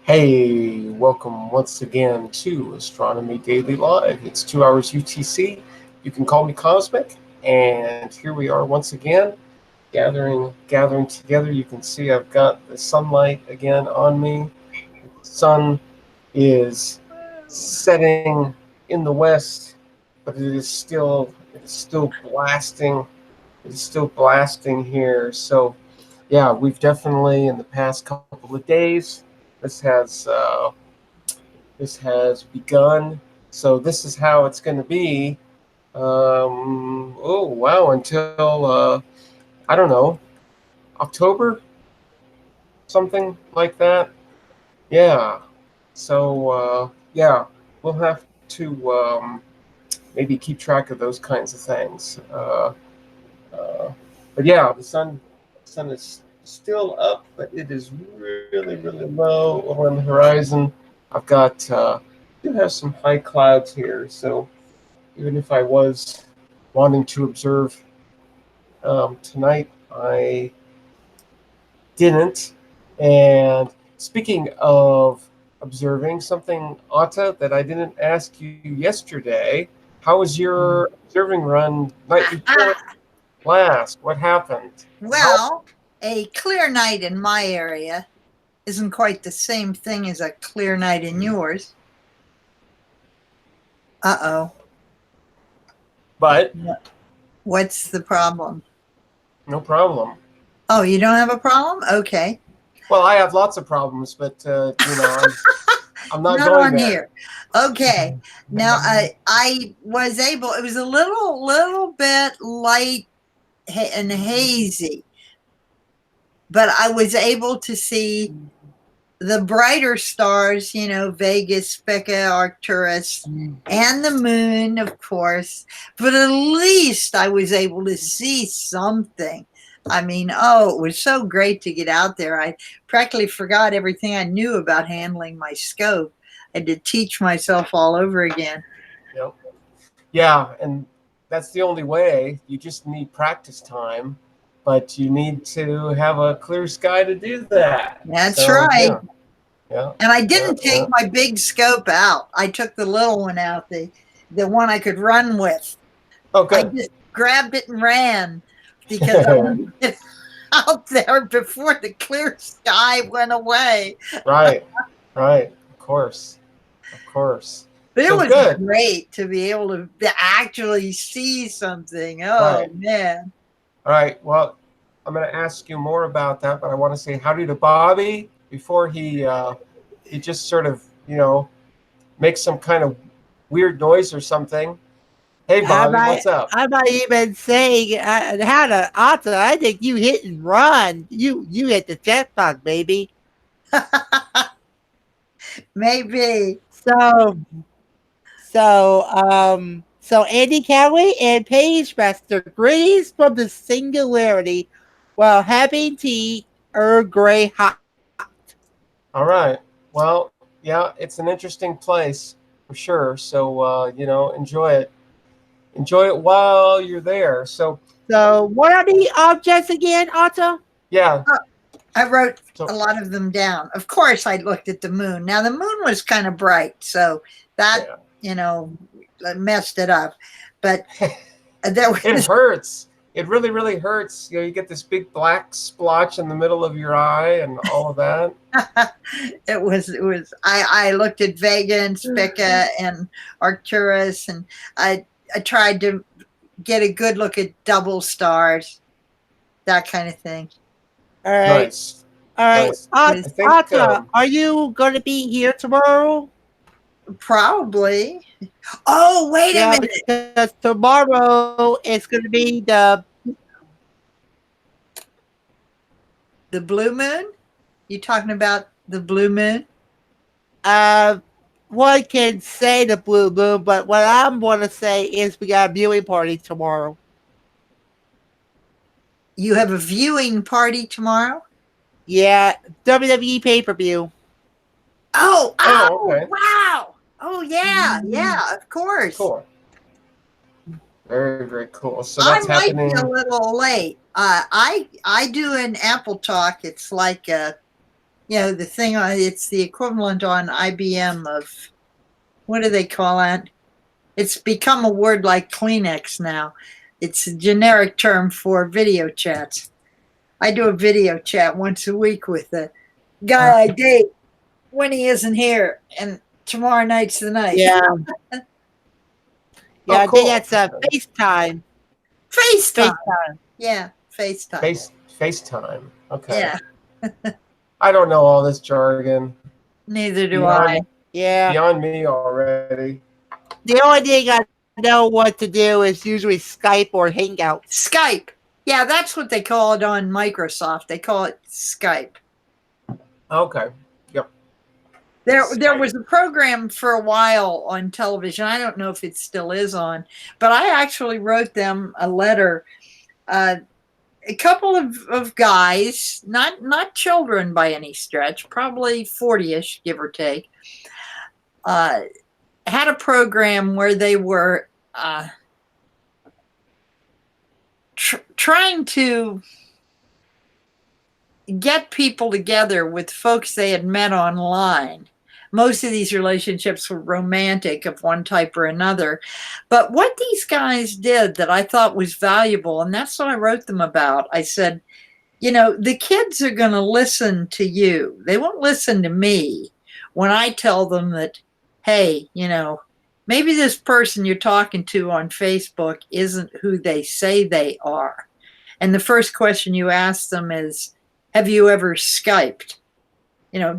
Hey, welcome once again to Astronomy Daily Live. It's 2 hours UTC. You can call me Cosmic, and here we are once again, gathering together. You can see I've got the sunlight again on me. The sun is setting in the west, but it is still blasting. It is still blasting here. So yeah, we've definitely in the past couple of days. This has uh, this has begun. So this is how it's going to be. Oh wow! Until I don't know, October, something like that. Yeah. So yeah, we'll have to maybe keep track of those kinds of things. Uh, but yeah, the sun is still up, but it is really low over on the horizon. I've got do have some high clouds here, so even if I was wanting to observe tonight, I didn't. And speaking of observing, something, Atta, that I didn't ask you yesterday. How was your observing run night before last? What happened? And how? Well, a clear night in my area isn't quite the same thing as a clear night in yours. Uh-oh. But What's the problem? no problem. Oh, you don't have a problem? Okay. Well, I have lots of problems, but I'm not Not going on there. here. Okay. Now I was able, it was a little bit light and hazy, but I was able to see the brighter stars, Vegas, Spica, Arcturus, and the moon, of course. But at least I was able to see something. I mean, oh, it was so great to get out there. I practically forgot everything I knew about handling my scope. I had to teach myself all over again. Yep. Yeah, and that's the only way. You just need practice time, but you need to have a clear sky to do that. That's So right. yeah, And I yeah, didn't yeah. take my big scope out. I took the little one out, the one I could run with. Oh, I good. just grabbed it and ran because I wanted to get out there before the clear sky went away. Right, right. Of course, of course. But it So was good. great to be able to actually see something. Oh, Right. man. All right. Well, I'm going to ask you more about that, but I want to say howdy to Bobby before he just sort of makes some kind of weird noise or something. Hey, I Bobby, might, what's up? I might even say how to author. I think you hit and run. You hit the jackpot, baby. Maybe. So so Andy Calloway and Paige Master greetings from the singularity while having tea Earl Grey hot. All right. Well, yeah, it's an interesting place for sure. So enjoy it. Enjoy it while you're there. So So what are the objects again, Otto? yeah. I wrote a So lot of them down. Of course, I looked at the moon. Now, the moon was kind of bright, so that, yeah. you know, messed it up. But there It was hurts. It really hurts. You get this big black splotch in the middle of your eye and all of that. I looked at Vega and Spica and Arcturus, and I tried to get a good look at double stars, that kind of thing. All right, Nice, all right. nice. It was I think Otto, are you going to be here tomorrow? probably. Oh, wait a Yeah, minute. because tomorrow is going to be The blue moon? You talking about the blue moon? uh one can say the blue moon, but what I'm going to say is we got a viewing party tomorrow. You have a viewing party tomorrow? Yeah, WWE pay per view. Oh, Oh, oh, okay. wow. Oh, yeah, of course. Cool. Very cool. So I that's might be a happening. little late. I do an Apple Talk. It's like the thing on it's the equivalent on IBM of, what do they call it? It's become a word like Kleenex now. It's a generic term for video chats. I do a video chat once a week with the guy I date when he isn't here, and tomorrow night's the night. Yeah. Yeah, I cool. think that's FaceTime. FaceTime. Yeah, FaceTime. FaceTime. Okay. Yeah. I don't know all this jargon. Neither do I. Yeah. Beyond me already. The only thing I know what to do is usually Skype or Hangouts. Skype. Yeah, that's what they call it on Microsoft. They call it Skype. Okay. Yep. There was a program for a while on television. I don't know if it still is on, but I actually wrote them a letter. A couple of guys, not children by any stretch, probably 40-ish, give or take, had a program where they were trying to get people together with folks they had met online. Most of these relationships were romantic of one type or another. But what these guys did that I thought was valuable, and that's what I wrote them about, I said, the kids are going to listen to you. They won't listen to me when I tell them that, hey, maybe this person you're talking to on Facebook isn't who they say they are. And the first question you ask them is, have you ever Skyped?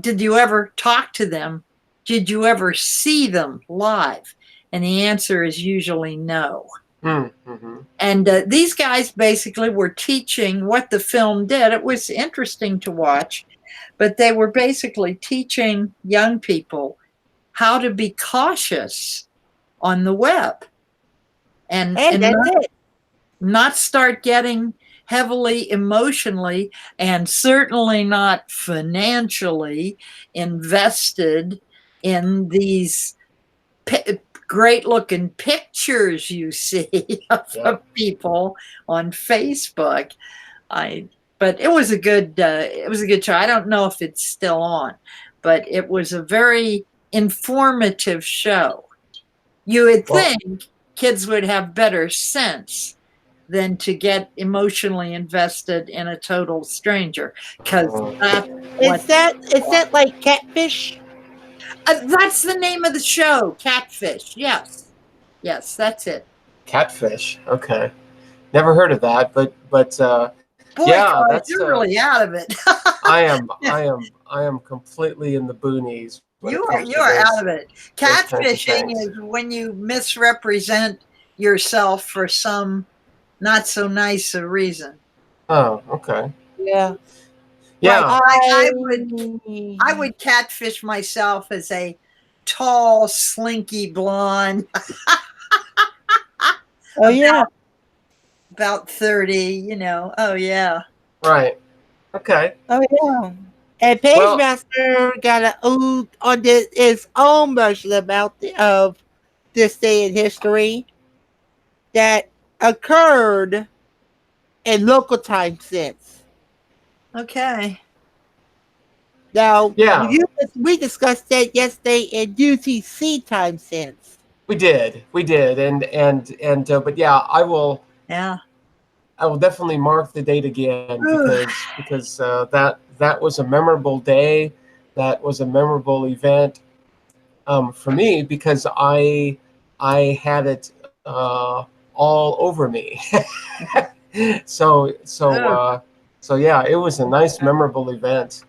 Did you ever talk to them? Did you ever see them live? And the answer is usually no. Mm-hmm. And these guys basically were teaching what the film did. It was interesting to watch, but they were basically teaching young people how to be cautious on the web and not start getting heavily emotionally and certainly not financially invested in these great looking pictures you see of people on Facebook. But it was a good show. I don't know if it's still on, but it was a very informative show. You would think kids would have better sense than to get emotionally invested in a total stranger, because is that like Catfish? That's the name of the show, Catfish. Yes, that's it. Catfish. Okay, never heard of that, but boy, yeah, that's you're really out of it. I am completely in the boonies. You are out of it. Catfishing is when you misrepresent yourself for some not so nice a reason. Oh, okay. Yeah. Yeah. Like I would catfish myself as a tall, slinky blonde. Oh yeah. About 30, Oh yeah. Right. Okay. Oh yeah. And Pagemaster got a ode on his own version of this day in history that occurred in local time since. Okay. Now, we discussed that yesterday in UTC time since. We did, and but yeah, I will definitely mark the date again because that was a memorable day. That was a memorable event for me because I had it all over me. So yeah, it was a nice, memorable event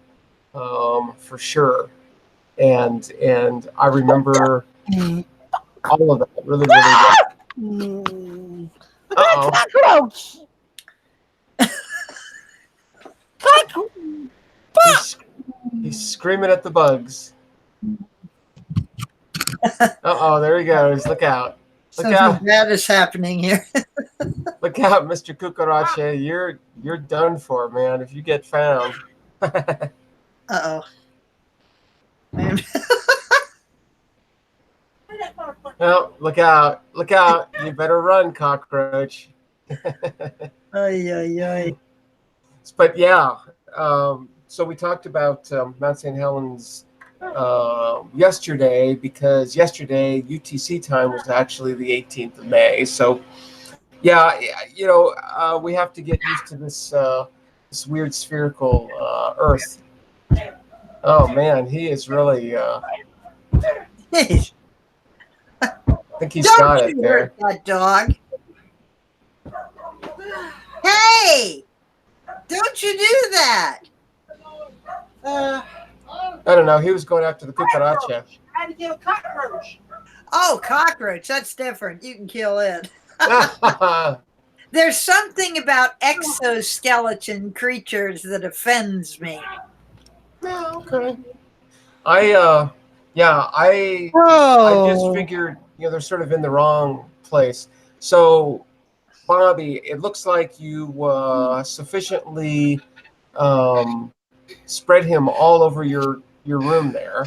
for sure, and I remember all of that really well. Cockroach! He's screaming at the bugs. There he goes. Look out. Look out. That is happening here. Look out, Mr. Cucaracha. You're done for, man, if you get found. Uh-oh. Well, look out. Look out. You better run, cockroach. Ay. But yeah, we talked about Mount St. Helens yesterday, because yesterday UTC time was actually the 18th of May. So yeah, we have to get used to this weird spherical Earth. Oh man, he is really. Hey, I think he's don't got it you there. hurt that dog. Hey, don't you do that. I don't know. He was going after the cucaracha. I had to kill a cockroach. Oh, cockroach. That's different. You can kill it. There's something about exoskeleton creatures that offends me. Okay. I just figured, they're sort of in the wrong place. So, Bobby, it looks like you sufficiently spread him all over your room there.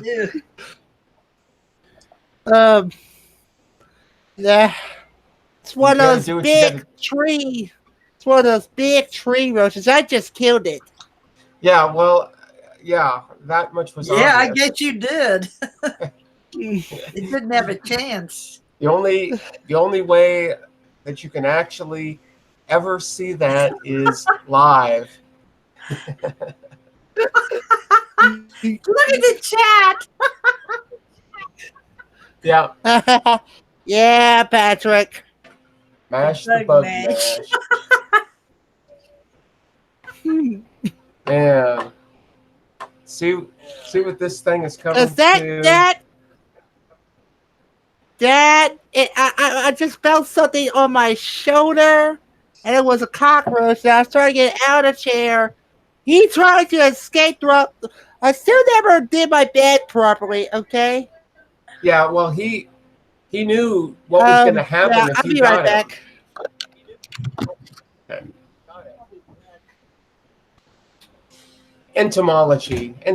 Yeah. It's one of those big tree. It's one of those big tree roaches. I just killed it. Yeah, well, yeah, that much was obvious. I guess you did. It didn't have a chance. The only way that you can actually ever see that is live. Look at the chat. Yeah. Yeah, Patrick. Mash the bug mash. Man. See what this thing is coming Is that to. I just felt something on my shoulder, and it was a cockroach. And I was trying to get out of the chair. He tried to escape throughout. I still never did my bed properly. Okay. Yeah. Well, he knew what was going to happen if you got him. Okay. Entomology. No.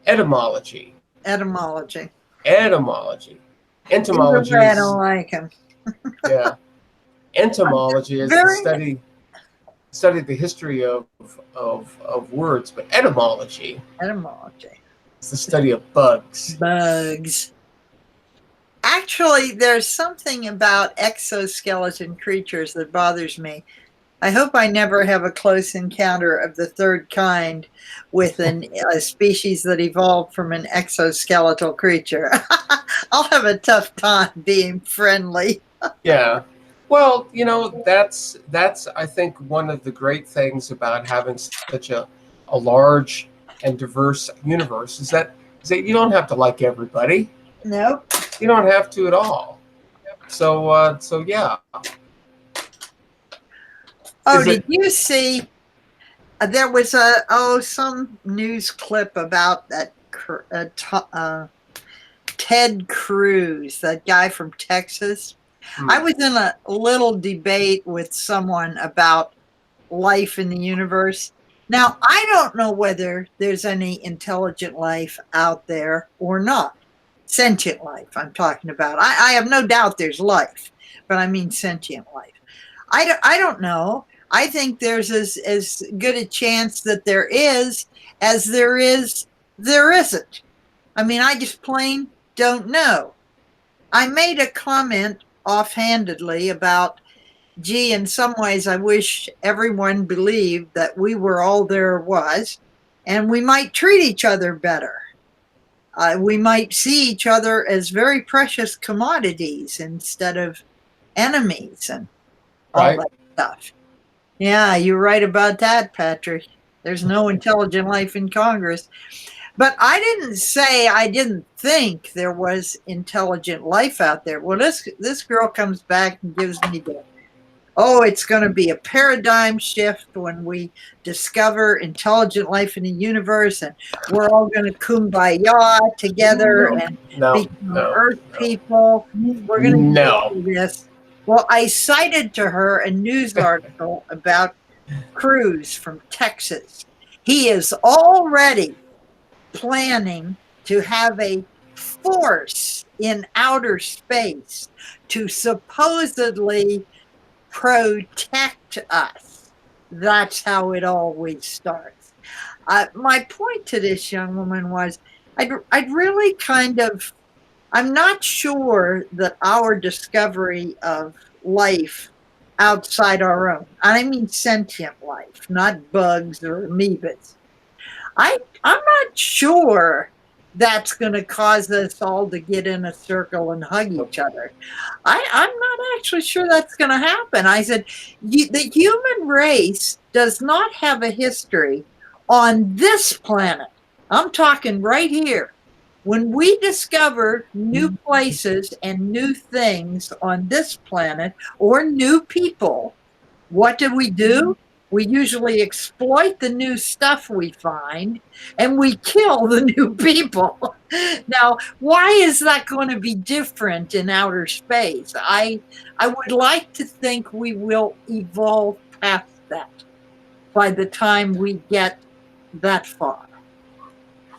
Etymology. Etymology. Entomology I don't like him. Yeah. Entomology is the study the history of words, but etymology is the study of bugs. Actually, there's something about exoskeleton creatures that bothers me. I hope I never have a close encounter of the third kind with a species that evolved from an exoskeletal creature. I'll have a tough time being friendly. Yeah. Well, that's I think one of the great things about having such a large and diverse universe is that you don't have to like everybody. Nope. You don't have to at all. So yeah. Oh, did you see? There was some news clip about that Ted Cruz, that guy from Texas. I was in a little debate with someone about life in the universe. Now, I don't know whether there's any intelligent life out there or not. Sentient life, I'm talking about. I have no doubt there's life, but I mean sentient life. I don't know. I think there's as good a chance that there is as there isn't. I mean, I just plain don't know. I made a comment offhandedly about, gee, in some ways I wish everyone believed that we were all there was, and we might treat each other better. We might see each other as very precious commodities instead of enemies and all that stuff. Yeah, you're right about that, Patrick. There's no intelligent life in Congress. But I didn't say I didn't think there was intelligent life out there. Well, this girl comes back and gives me the, it's going to be a paradigm shift when we discover intelligent life in the universe, and we're all going to kumbaya together and become Earth people. We're going to do this. Well, I cited to her a news article about Cruz from Texas. He is already planning to have a force in outer space to supposedly protect us. That's how it always starts. My point to this young woman was I'd really I'm not sure that our discovery of life outside our own, I mean sentient life, not bugs or amoebas, I'm not sure that's going to cause us all to get in a circle and hug each other. I'm not actually sure that's going to happen. I said, the human race does not have a history on this planet. I'm talking right here. When we discover new places and new things on this planet or new people, what do? We usually exploit the new stuff we find and we kill the new people. Now, why is that going to be different in outer space? I would like to think we will evolve past that by the time we get that far.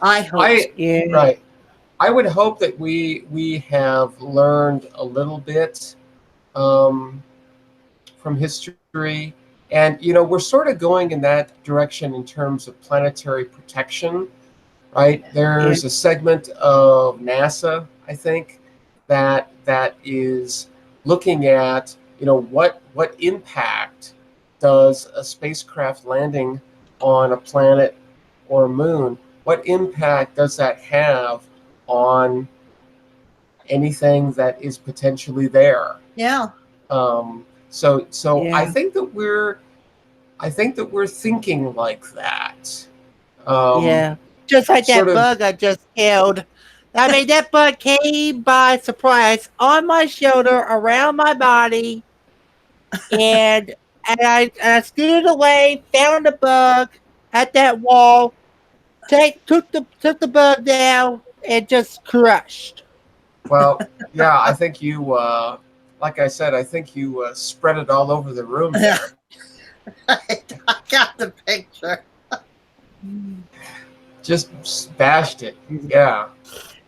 I hope. Right. I would hope that we have learned a little bit from history. And, we're sort of going in that direction in terms of planetary protection, right? There's a segment of NASA, I think, that is looking at, what impact does a spacecraft landing on a planet or a moon, what impact does that have on anything that is potentially there? Yeah. So I think that we're thinking like that. Just like that bug I just killed. I mean, that bug came by surprise on my shoulder, around my body, and I scooted away, found the bug at that wall, took the bug down, and just crushed. Well, yeah, I think you, like I said, I think you spread it all over the room there. I got the picture. Just bashed it. Yeah.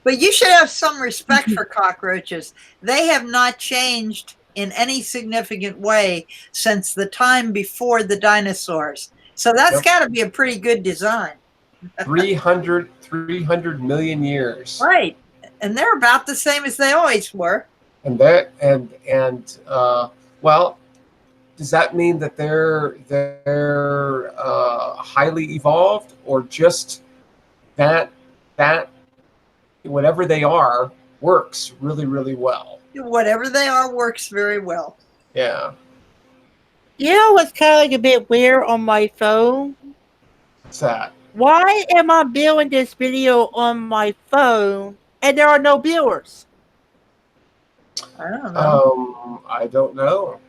But you should have some respect for cockroaches. They have not changed in any significant way since the time before the dinosaurs. So that's got to be a pretty good design. 300 million years. Right. And they're about the same as they always were. And well, does that mean that they're highly evolved, or just that whatever they are works really, really well? Whatever they are works very well. Yeah. You know what's kind of like a bit weird on my phone? What's that? Why am I viewing this video on my phone and there are no viewers? I don't know. I don't know.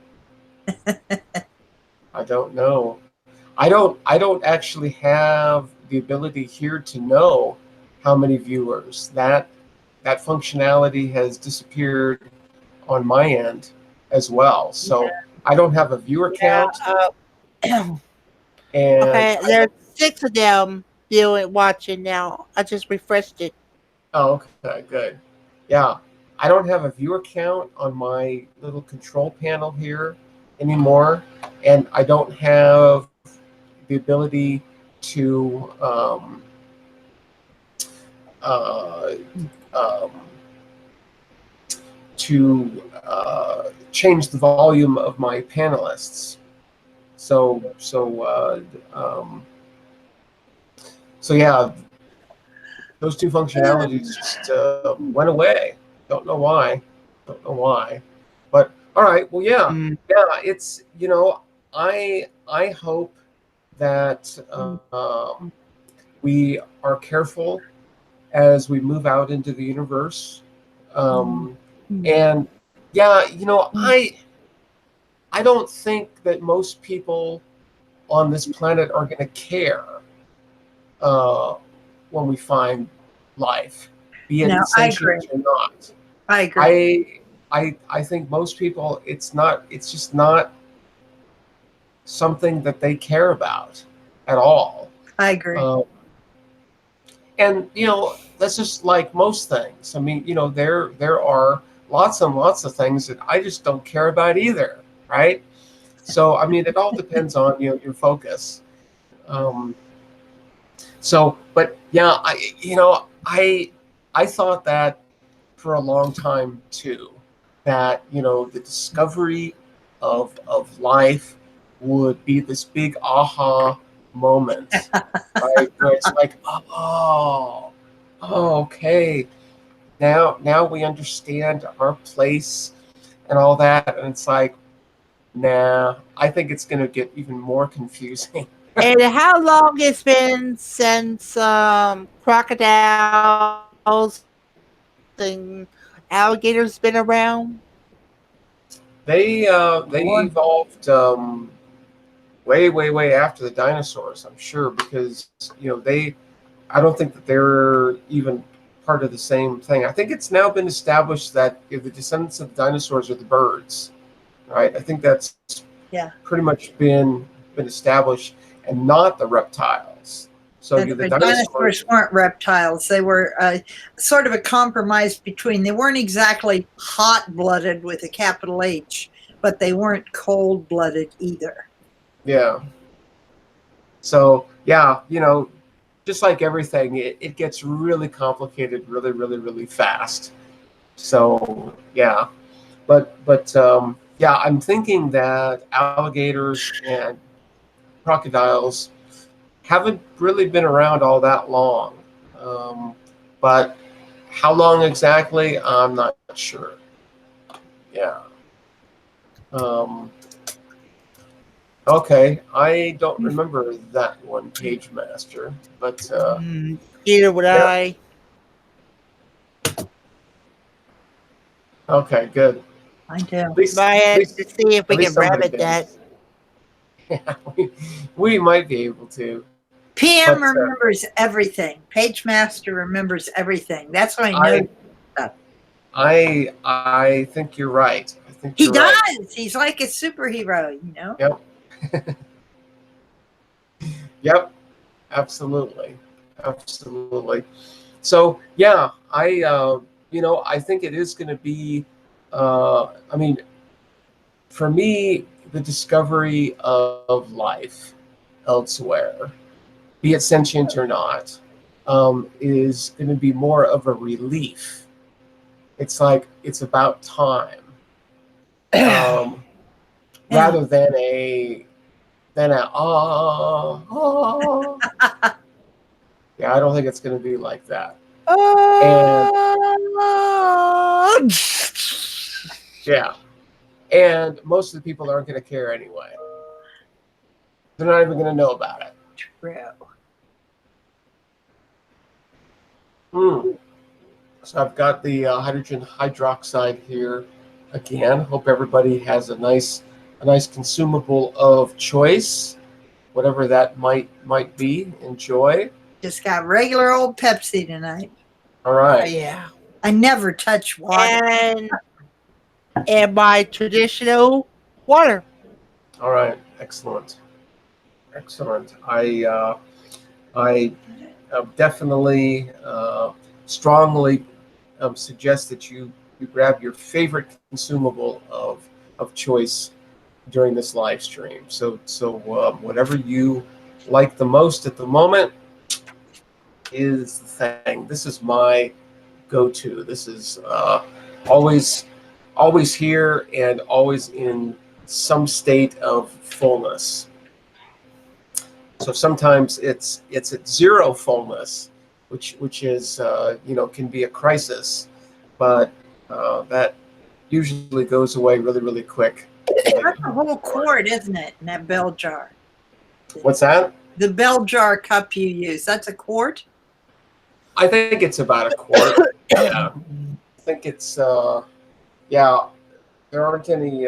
I don't know. I don't actually have the ability here to know how many viewers. That functionality has disappeared on my end as well. So I don't have a viewer count. And okay, there's 6 of them watching now. I just refreshed it. Oh, okay, good. Yeah, I don't have a viewer count on my little control panel here anymore, and I don't have the ability to change the volume of my panelists. So yeah, those two functionalities just went away. Don't know why. But all right. Well, yeah. It's I hope that we are careful as we move out into the universe. And yeah, I don't think that most people on this planet are going to care when we find life, be it sentient or not. I agree. I think most people, it's just not something that they care about at all. I agree. And that's just like most things. I mean, there are lots and lots of things that I just don't care about either, right? So I mean, it all depends on your focus. Um, so, but yeah, I thought that for a long time too, that the discovery of life would be this big aha moment, right? Where it's like, okay, now we understand our place and all that, and it's like, nah, I think it's going to get even more confusing. And how long it's been since crocodiles and alligators been around? They Or evolved way after the dinosaurs, I'm sure, because they I don't think that they're even part of the same thing. I think it's now been established that the descendants of the dinosaurs are the birds, right? I think that's yeah, pretty much been established, and not the reptiles. So that's the right. Dinosaurs dinosaurs, weren't reptiles. They were sort of a compromise between. They weren't exactly hot-blooded with a capital H, but they weren't cold-blooded either. yeah. So yeah, just like everything, it gets really complicated really fast. So yeah, but yeah, I'm thinking that alligators and crocodiles haven't really been around all that long. Um, but how long exactly, I'm not sure. Yeah. Um, okay, I don't remember that one, Page Master, but Neither would yeah. I. Okay, good. I do. At least, But I at had least, to see if at we least can somebody rabbit did. that. Yeah, we might be able to, PM but remembers everything. Page Master remembers everything. That's why I know I, stuff. I think you're right. I think He you're right. does. He's like a superhero. Yep. Yep. Absolutely. Absolutely. So yeah, I think it is going to be. I mean, for me, the discovery of life elsewhere, be it sentient or not, is going to be more of a relief. It's like it's about time, um, Yeah. rather than a yeah. I don't think it's going to be like that. And Oh, yeah, and most of the people aren't going to care anyway. They're not even going to know about it. True. Hmm. So I've got the hydrogen hydroxide here again. Hope everybody has a nice consumable of choice, whatever that might be. Enjoy. Just got regular old Pepsi tonight. All right. yeah. I never touch water. And my traditional water. All right. Excellent. Excellent. I definitely strongly suggest that you grab your favorite consumable of choice during this live stream. So whatever you like the most at the moment is the thing. This is my go-to. This is always always here and always in some state of fullness. So sometimes it's at zero fullness, which is can be a crisis, but that usually goes away really quick. That's a whole quart, isn't it, in that bell jar? What's that? The bell jar cup you use, that's a quart? I think it's about a quart. Yeah, I think it's yeah. There aren't any.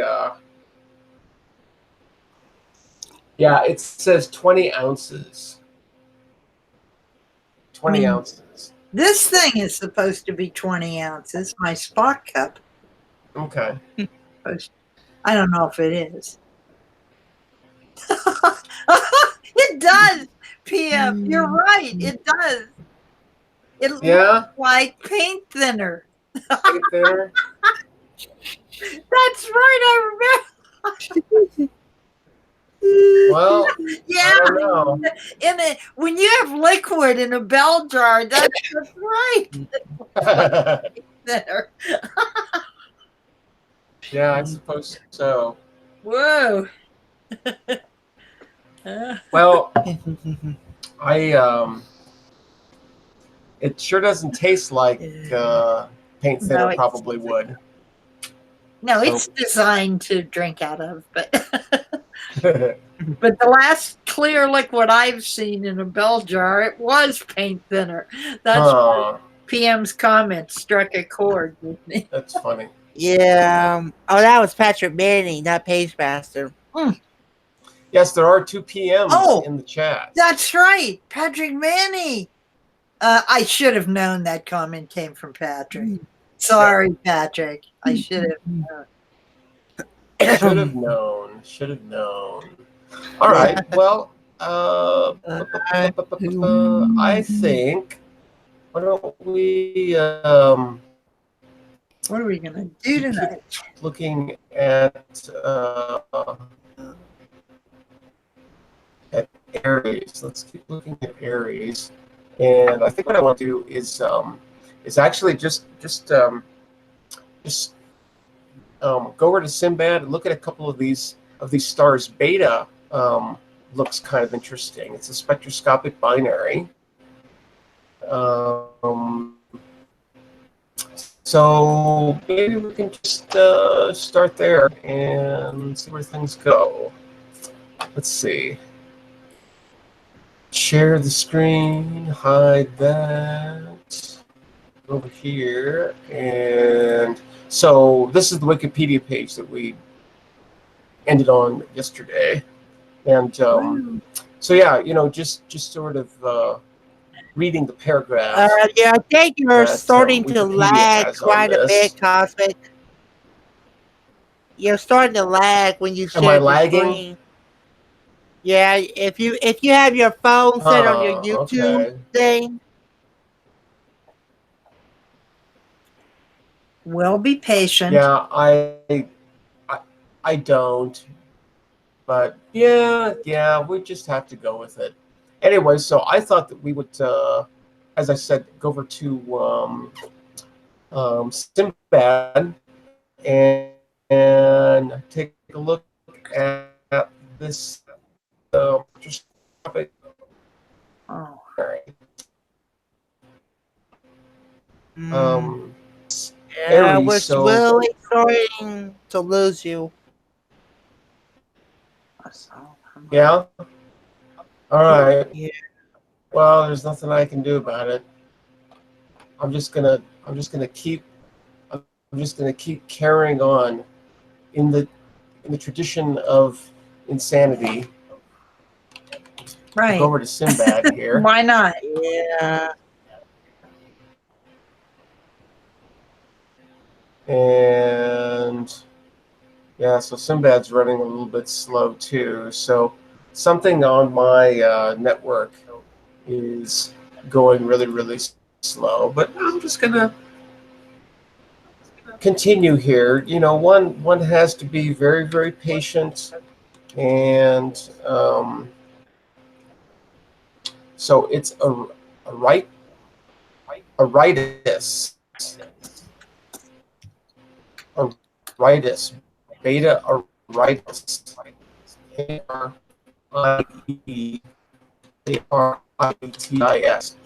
Yeah, it says 20 ounces. 20 ounces. This thing is supposed to be 20 ounces, my spot cup. Okay. I don't know if it is. It does, PM. You're right. It does. It looks like paint thinner. Paint thinner. That's right. I remember. Well, Yeah, I don't know. when you have liquid in a bell jar, that's right. There. Yeah, I suppose so. Whoa. Well, I it sure doesn't taste like paint thinner No, probably would. no, So, it's designed to drink out of, but but the last clear liquid I've seen in a bell jar, it was paint thinner. That's why huh? PM's comment struck a chord with me. That's funny. Yeah. Oh, that was Patrick Manning, not Pagemaster. Mm. Yes, there are 2 PMs Oh, in the chat. that's right, Patrick Manny. I should have known that comment came from Patrick. Sorry, Patrick. I should have known. Should have known. Should have known. All right. Well, I think. Why don't we? What are we gonna do tonight? Looking at Aries. Let's keep looking at Aries, and I think what I want to do is actually just go over to Sinbad and look at a couple of these stars. Beta looks kind of interesting. It's a spectroscopic binary. So maybe we can just start there and see where things go. Let's see. Share the screen, hide that over here. And so this is the Wikipedia page that we ended on yesterday. And so, yeah, just sort of reading the paragraph. Yeah, I think you're that, starting to Wikipedia lag has on quite a this. bit, Cosmic. You're starting to lag when you Am I share the lagging? screen. Yeah, if you have your phone set on your YouTube Okay. thing, We'll be patient. Yeah, I don't. But yeah, we just have to go with it. Anyway, so I thought that we would, as I said, go over to Sinbad and take a look at this topic. Oh. yeah, Aries, we're so really starting to lose you. yeah. All right. Yeah. Well, there's nothing I can do about it. I'm just gonna keep carrying on in the tradition of insanity. Right. Go over to Sinbad here. Why not? Yeah. And yeah, so Sinbad's running a little bit slow too. So something on my network is going really, really slow. But I'm just gonna continue here. One has to be very, very patient, and so it's a aritis, beta aritis, A-R-I-E-A-R-I-T-I-S,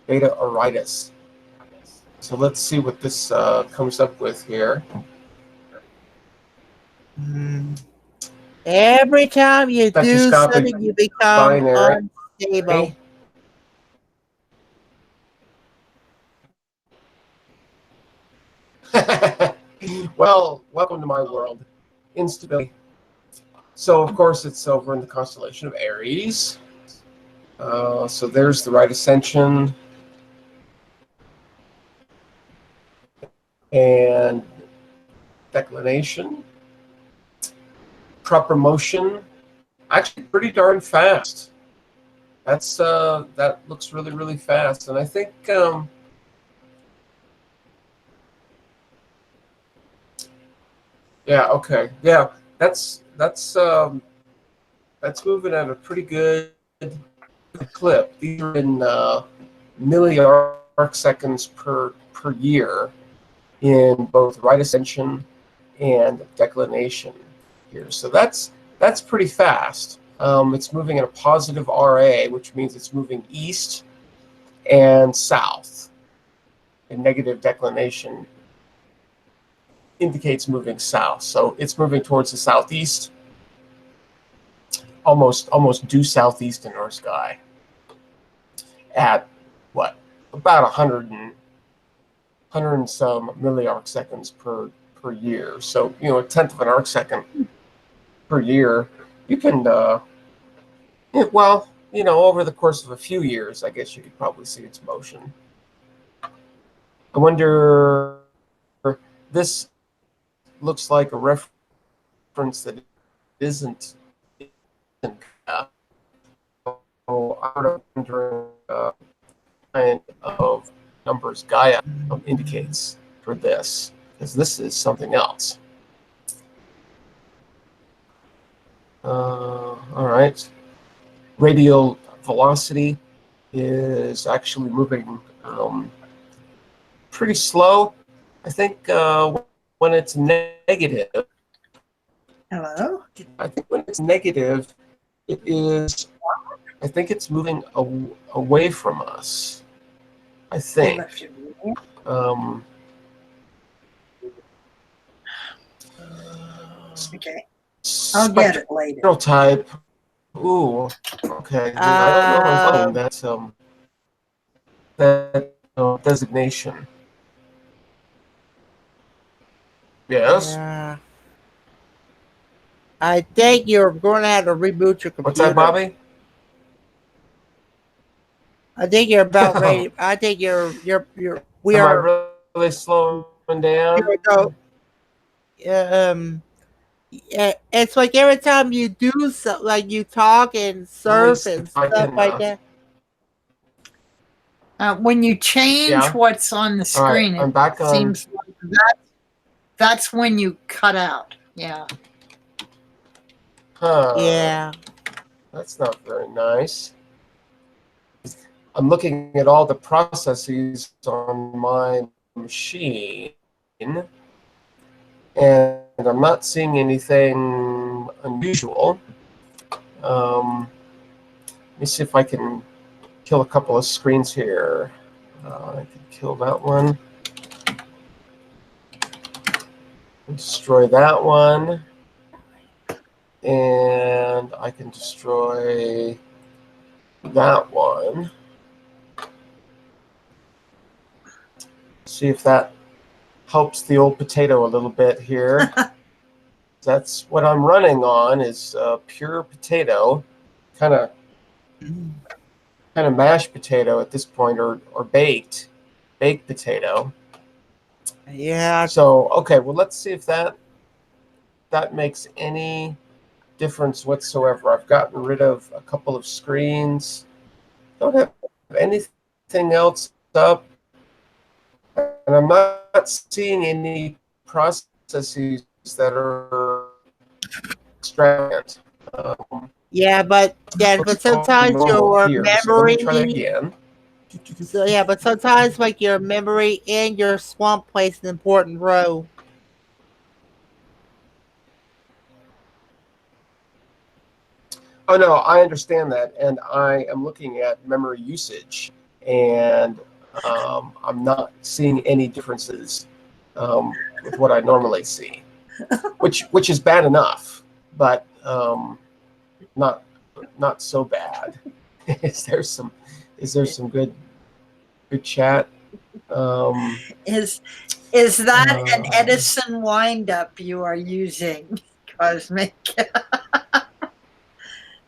beta aritis. So let's see what this comes up with here. Every time you do something, you become binary. unstable. Well, welcome to my world. Instability. So, of course, it's over in the constellation of Aries. So there's the right ascension. And declination. Proper motion. Actually, pretty darn fast. That looks really, really fast. And I think... yeah, okay. Yeah, that's That's moving at a pretty good clip. These are in milli-arc seconds per year in both right ascension and declination here. So that's pretty fast. It's moving at a positive RA, which means it's moving east and south. And negative declination indicates moving south. So it's moving towards the southeast, almost due southeast in our sky at what, about 100 and some milli-arc seconds per year. So, you know, a tenth of an arc second per year. You can, well, you know, over the course of a few years, I guess you could probably see its motion. I wonder, this looks like a reference that isn't. So I'm wondering kind of numbers Gaia indicates for this, because this is something else. All right. Radial velocity is actually moving pretty slow. I think when it's negative. Hello? I think when it's negative, it is. I think it's moving away from us. I think. Okay. I'll get it later. Spectral type. Ooh. Okay. I don't know if I'm that designation. Yes. Yeah. I think you're going to have to reboot your computer. What's that, Bobby? I think you're about ready. I think we Am are I really slowing down? Here we go. It's like every time you do something, like you talk and surf and stuff like that. When you change what's on the screen, I'm back it seems like that's when you cut out. Yeah. Huh. Yeah. That's not very nice. I'm looking at all the processes on my machine, and I'm not seeing anything unusual. Let me see if I can kill a couple of screens here. I can kill that one. Destroy that one. And I can destroy that one. See if that helps the old potato a little bit here. That's what I'm running on, is pure potato, kind of mashed potato at this point, or baked potato. Yeah. So okay, well, let's see if that makes any difference whatsoever. I've gotten rid of a couple of screens. Don't have anything else up. And I'm not seeing any processes that are extravagant. But sometimes your memory. So let me try that again. So but sometimes like your memory and your swamp plays an important role. Oh no, I understand that, and I am looking at memory usage, and I'm not seeing any differences with what I normally see, which is bad enough, but not so bad. Is there some good chat? Is that an Edison windup you are using, Cosmic?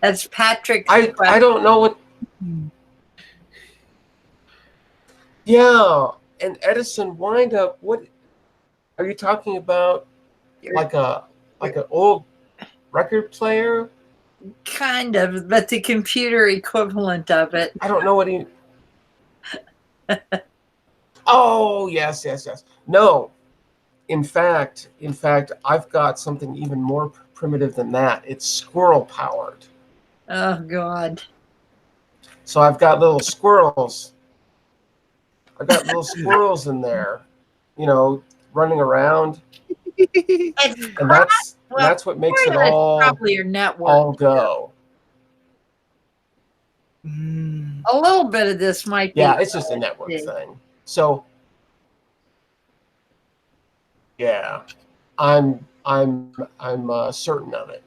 That's Patrick. I don't know what. Yeah, an Edison windup. What are you talking about? Like an old record player? Kind of, but the computer equivalent of it. I don't know what he. Oh yes. No, in fact, I've got something even more primitive than that. It's squirrel powered. Oh God. So I've got little squirrels. I've got little squirrels in there, you know, running around, It's and crap. Well, that's what makes it it's probably your all network. go. A little bit of this might be. Yeah, it's just a network thing. So yeah, I'm certain of it.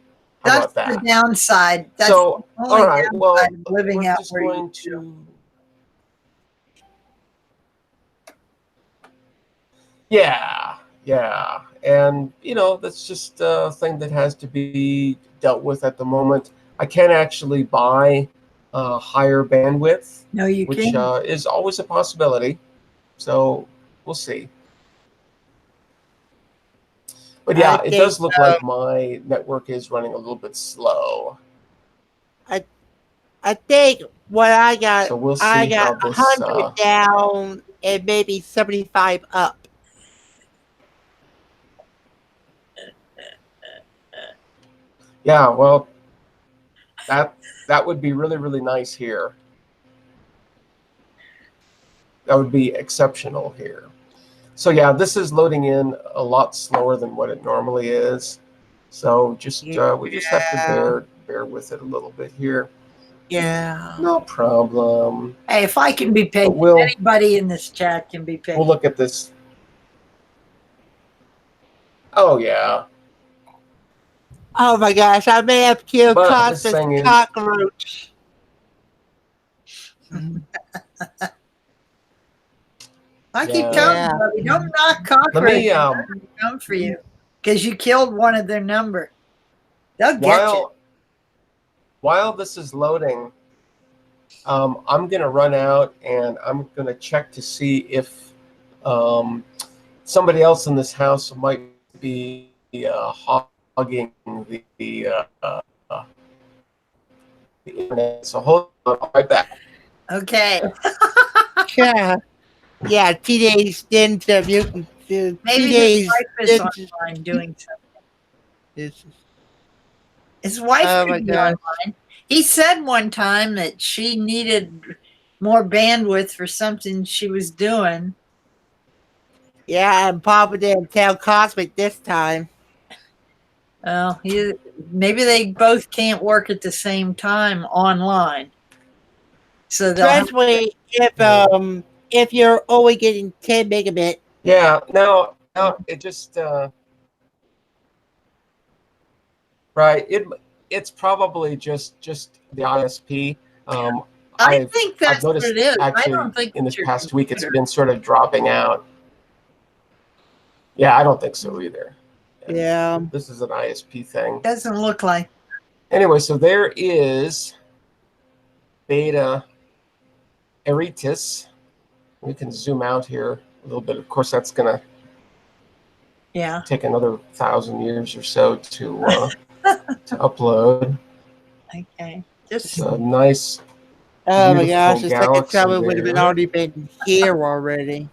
How That's about that? the downside. That's So the only all right, well, downside of living we're out just where you going do. to. Yeah, yeah. And, you know, that's just a thing that has to be dealt with at the moment. I can actually buy higher bandwidth, No, you which can't. is always a possibility. So we'll see. But yeah, it does look like my network is running a little bit slow. I think what I got, So we'll I see got how this. 100 down and maybe 75 up. Yeah, well, that would be really, really nice here. That would be exceptional here. So yeah, this is loading in a lot slower than what it normally is. So just we just have to bear with it a little bit here. Yeah. No problem. Hey, if I can be paid, anybody in this chat can be paid. We'll look at this. Oh yeah. Oh my gosh, I may have killed Cosmos Cockroach. I keep telling you, buddy, don't knock cockroaches. Come for you because you killed one of their number. They'll get you. While this is loading, I'm going to run out and I'm going to check to see if somebody else in this house might be hogging the internet. So hold on, I'll be right back. Okay. Yeah, teenage ninja mutant. Maybe his wife is online doing something. His wife could be online. He said one time that she needed more bandwidth for something she was doing. Yeah, and Papa didn't tell Cosmic this time. Well, maybe they both can't work at the same time online. So especially if you're only getting 10 megabit. Yeah, now it just right. It's probably just the ISP. I think that's I've noticed what it is. Actually, I don't think in this past week it's been sort of dropping out. Yeah, I don't think so either. Yeah, this is an ISP thing. Doesn't look like. Anyway, so there is Beta Eritis. We can zoom out here a little bit. Of course, that's gonna take another 1,000 years or so to upload. Okay, just a nice. Oh my gosh! The second time it would have been already been here already.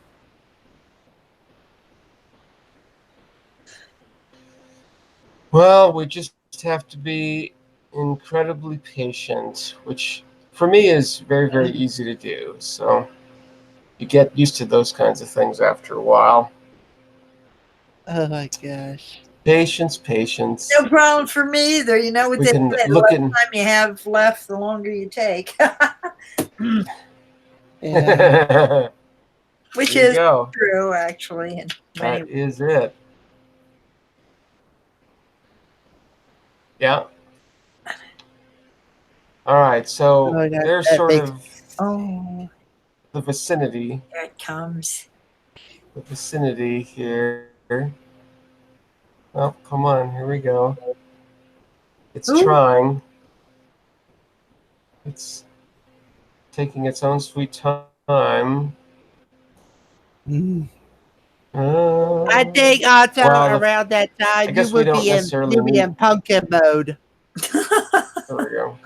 Well, we just have to be incredibly patient, which for me is very, very easy to do. So you get used to those kinds of things after a while. Oh my gosh. Patience. No problem for me either. You know what they say, the less time you have left, the longer you take. Yeah. Which is true, actually. That is it. Yeah. All right, so there's sort of the vicinity. There it comes. The vicinity here. Oh, come on, here we go. It's trying. It's taking its own sweet time. I think also around that time you would be in pumpkin mode. There we go.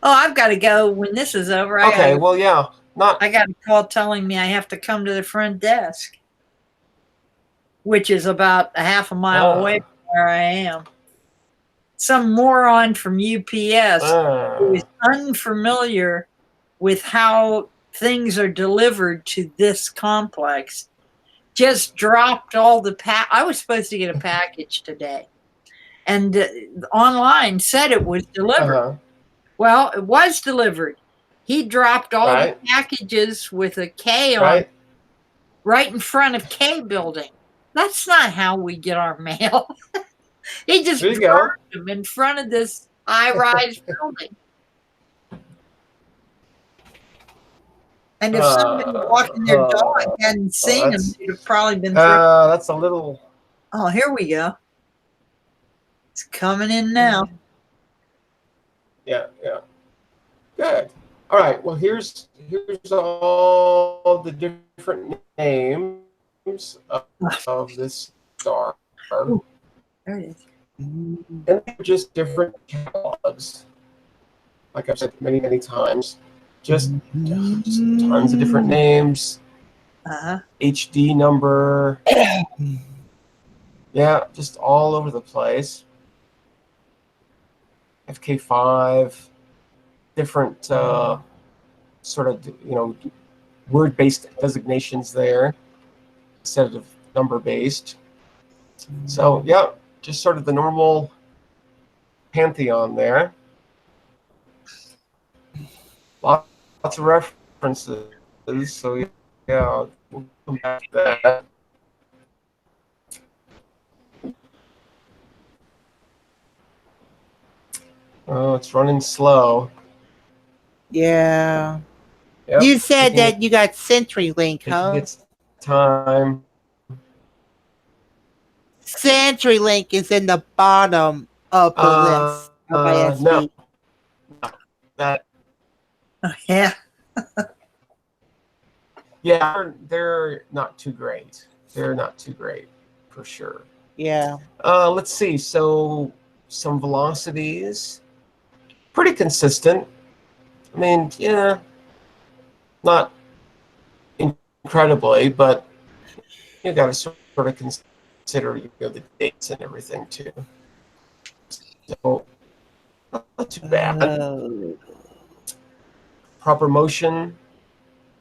Oh, I've got to go when this is over. Okay, well, yeah. I got a call telling me I have to come to the front desk, which is about a half a mile away from where I am. some moron from UPS who is Ah, unfamiliar with how things are delivered to this complex just dropped all the I was supposed to get a package today, and online said it was delivered. uh-huh. Well, it was delivered. He dropped all the Right, packages with a K on right. right in front of K building. That's not how we get our mail. He just There you go. dropped them in front of this high-rise building. And if somebody walking their dog hadn't seen them, they'd have probably been thrown. That's a little. Oh, here we go. It's coming in now. Yeah, yeah. Good. All right. Well, here's all the different names of this star, Ooh, there it is. and they're just different catalogs. Like I've said many times, just tons of different names, Uh-huh. HD number. Yeah, just all over the place. FK5, different sort of word-based designations there instead of number-based. So yeah, just sort of the normal pantheon there. Lots of references. So yeah, we'll come back to that. Oh, it's running slow. Yeah. Yep. You said that you got CenturyLink, huh? It's time. CenturyLink is in the bottom of the list of ISP. No, that Oh, yeah. yeah, they're not too great. They're not too great for sure. Yeah. Let's see. So some velocities, pretty consistent. I mean, yeah, not incredibly, but you got to sort of consider the dates and everything too. So not too bad. Proper motion,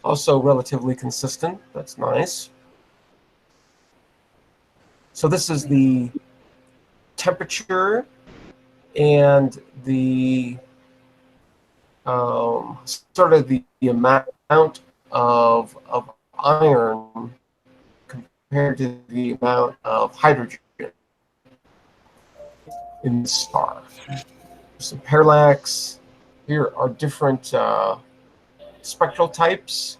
also relatively consistent. That's nice. So this is the temperature and the sort of the amount of iron compared to the amount of hydrogen in the star. Some parallax. Here are different spectral types.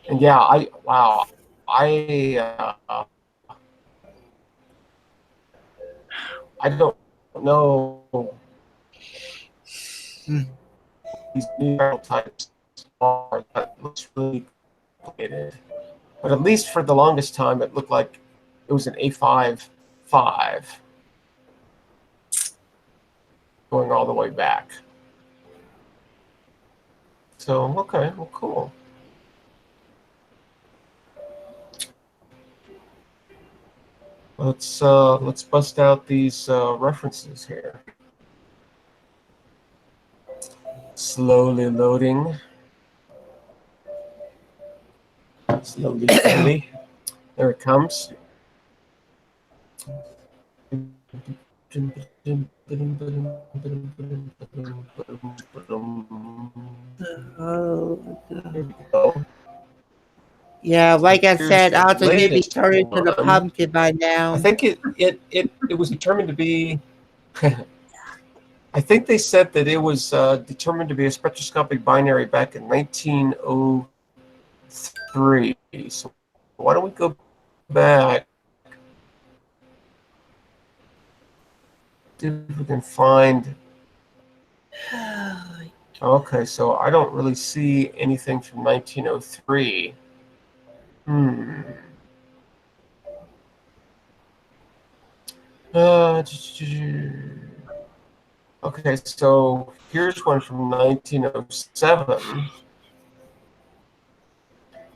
And yeah, I don't know these new spectral types are. That looks really complicated. But at least for the longest time, it looked like it was an A5-5 going all the way back. So okay, well, cool. Let's bust out these references here. Slowly loading. Slowly. There it comes. Yeah, like I said, The also newbie latest turned into the one. pumpkin by now. I think it was determined to be. I think they said that it was determined to be a spectroscopic binary back in 1903. So why don't we go back? See if we can find. Okay, so I don't really see anything from 1903. Okay, so here's one from 1907.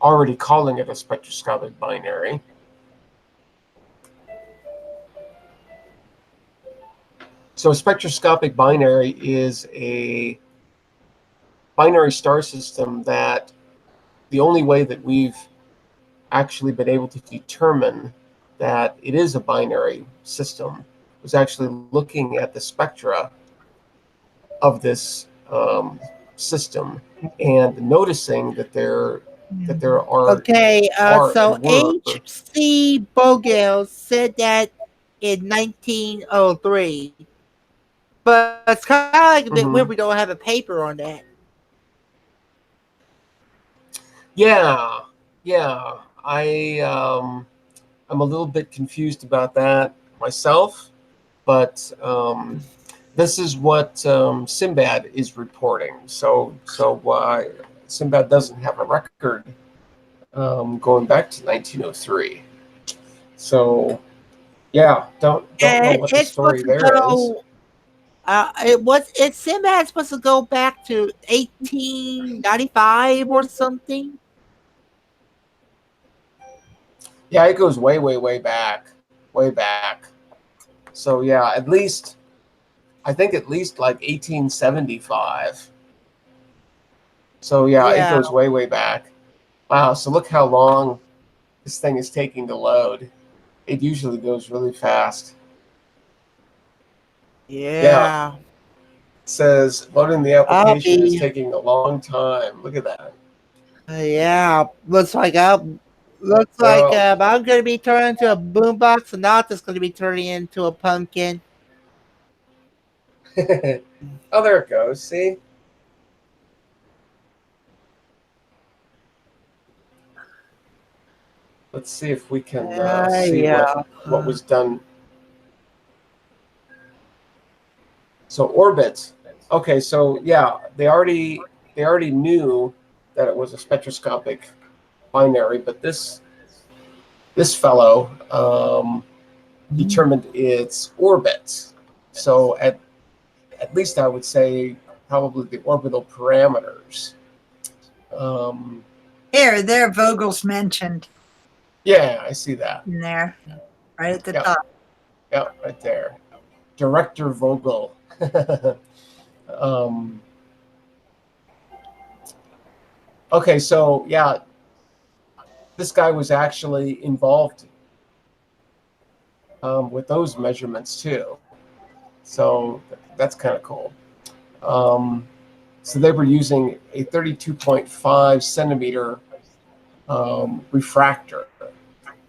Already calling it a spectroscopic binary. So a spectroscopic binary is a binary star system that the only way that we've actually been able to determine that it is a binary system was actually looking at the spectra of this system and noticing that there are Okay, so and were. H.C. Vogel said that in 1903, but it's kind of like a bit weird. Mhm. We don't have a paper on that. Yeah, I'm a little bit confused about that myself, but this is what Sinbad is reporting. So Sinbad doesn't have a record going back to 1903. So yeah, don't know And what the it's supposed story to there is. go. It's Sinbad's supposed to go back to 1895 or something. Yeah, it goes way back, way back. So yeah, at least I think at least like 1875. So yeah, it Yeah, goes way back. Wow. So look how long this thing is taking to load. It usually goes really fast. Yeah, yeah. it says loading the I'll application is be. taking a long time. Look at that. Yeah, looks like Well, I'm gonna be turning into a boombox, and not just gonna be turning into a pumpkin. oh, there it goes. See? Let's see if we can see Yeah. what was done. So orbit. Okay, so yeah, they already knew that it was a spectroscopic binary, but this fellow determined its orbit. So at least I would say probably the orbital parameters. Um, There, Vogel's mentioned yeah, I see that. in there, right at the Yeah, top. yeah, right there. Director Vogel. um, okay, so yeah, this guy was actually involved with those measurements too. So that's kind of cool. Um, so they were using a 32.5 centimeter refractor.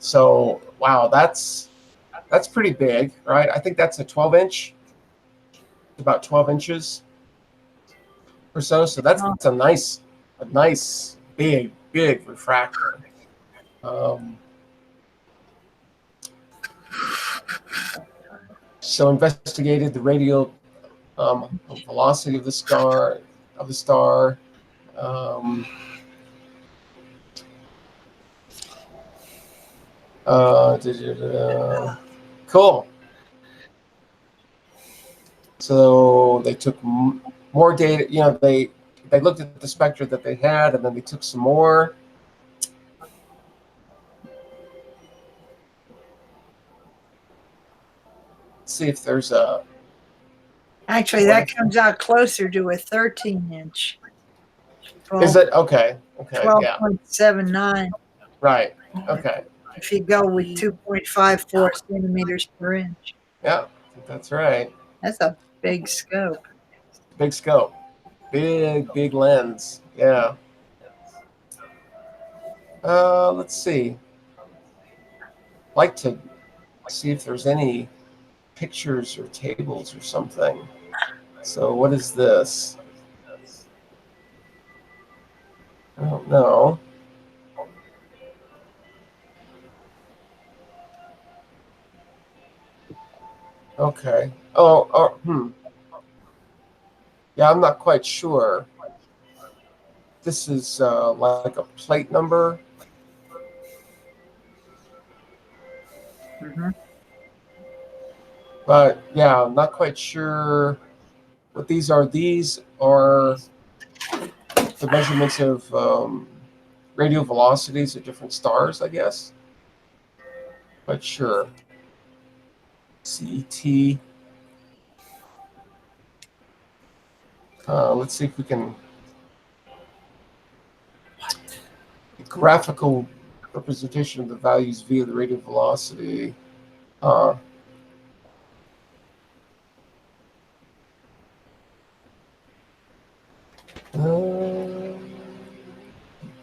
So wow, that's pretty big, right? I think that's a 12 inch, about 12 inches or so. So that's Oh, a nice big refractor. Um, so investigated the radial velocity of the star. Um, cool. So they took more data. They looked at the spectra that they had, and then they took some more. Let's see if there's a. actually, that comes out closer to a 13-inch. Is it okay? Okay, yeah, 12.79 right. Okay, if you go with 2.54 centimeters per inch. yeah, I think that's right. That's a big scope. Big scope, big lens. Yeah. Let's see. Like to see if there's any pictures or tables or something. So what is this? I don't know. Okay. Yeah, I'm not quite sure. This is like a plate number. Mhm. But yeah, I'm not quite sure what these are. These are the measurements of radial velocities of different stars, I guess. But sure. CET. Let's see if we can graphical representation of the values via the rate of velocity. Uh,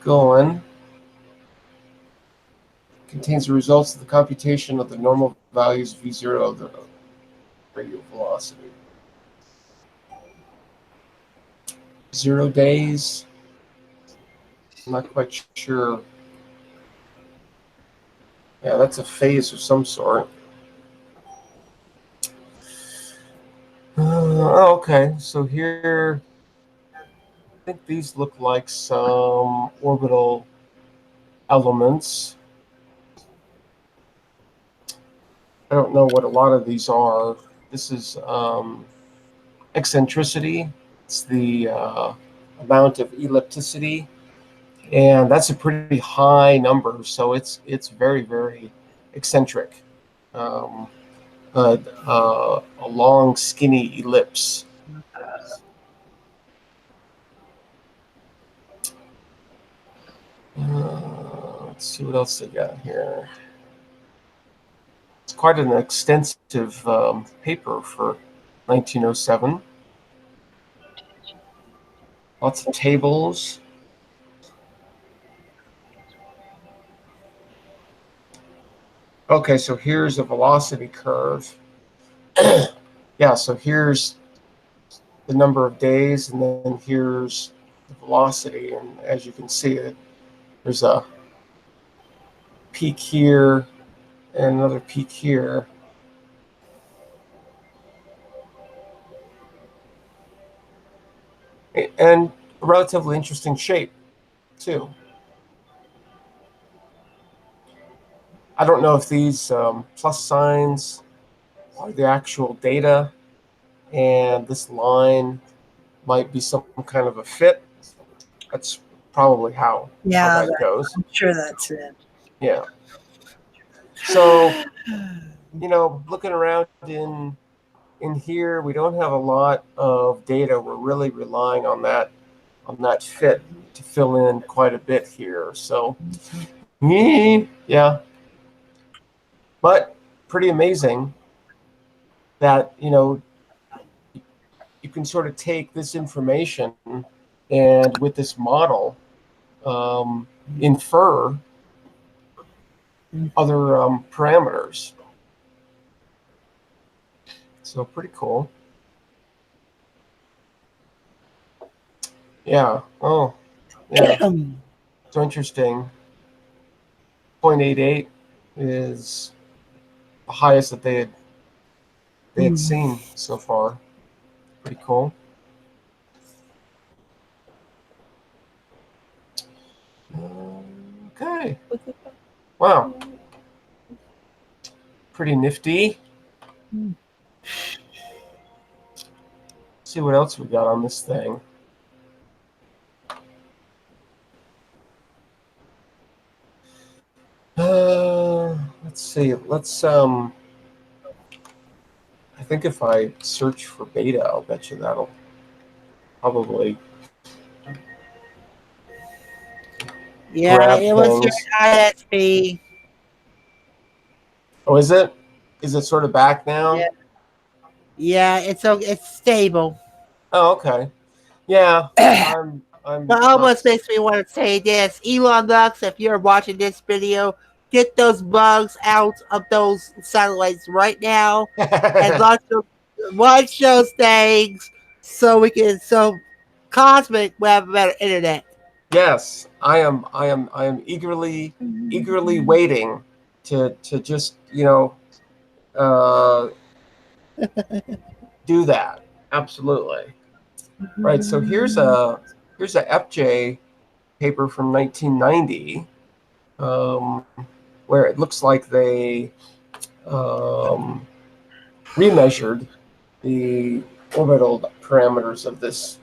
going. Contains the results of the computation of the normal values v0 of the radial velocity. 0 days. I'm not quite sure. Yeah, that's a phase of some sort. Okay, so here, I think these look like some orbital elements. I don't know what a lot of these are. This is eccentricity. It's the amount of ellipticity, and that's a pretty high number. So it's very, very eccentric. Um, a long, skinny ellipse. Let's see what else they got here. It's quite an extensive paper for 1907. Lots of tables. Okay, so here's a velocity curve. Yeah, so here's the number of days, and then here's the velocity. And as you can see, there's a peak here and another peak here. And a relatively interesting shape, too. I don't know if these plus signs are the actual data, and this line might be some kind of a fit. That's probably how that goes. I'm sure that's it. Yeah. So, looking around in here, we don't have a lot of data. We're really relying on that fit to fill in quite a bit here. So, yeah. But pretty amazing that, you can sort of take this information and with this model infer other parameters. So pretty cool. Yeah. Oh, yeah. So interesting. 0.88 is the highest that they had seen so far. Pretty cool. Okay. Wow. Pretty nifty. See what else we got on this thing. Let's see. Let's I think if I search for beta, I'll bet you that'll probably grab it was your things. ISP. Oh, is it? Is it sort of back now? Yeah, it's stable. Oh, okay. Yeah, I'm But almost makes me want to say this. Elon Musk, if you're watching this video, get those bugs out of those satellites right now and launch those things so Cosmic will have better internet. Yes, I am eagerly waiting to just do that. Absolutely. Right. So here's a FJ paper from 1990, where it looks like they remeasured the orbital parameters of this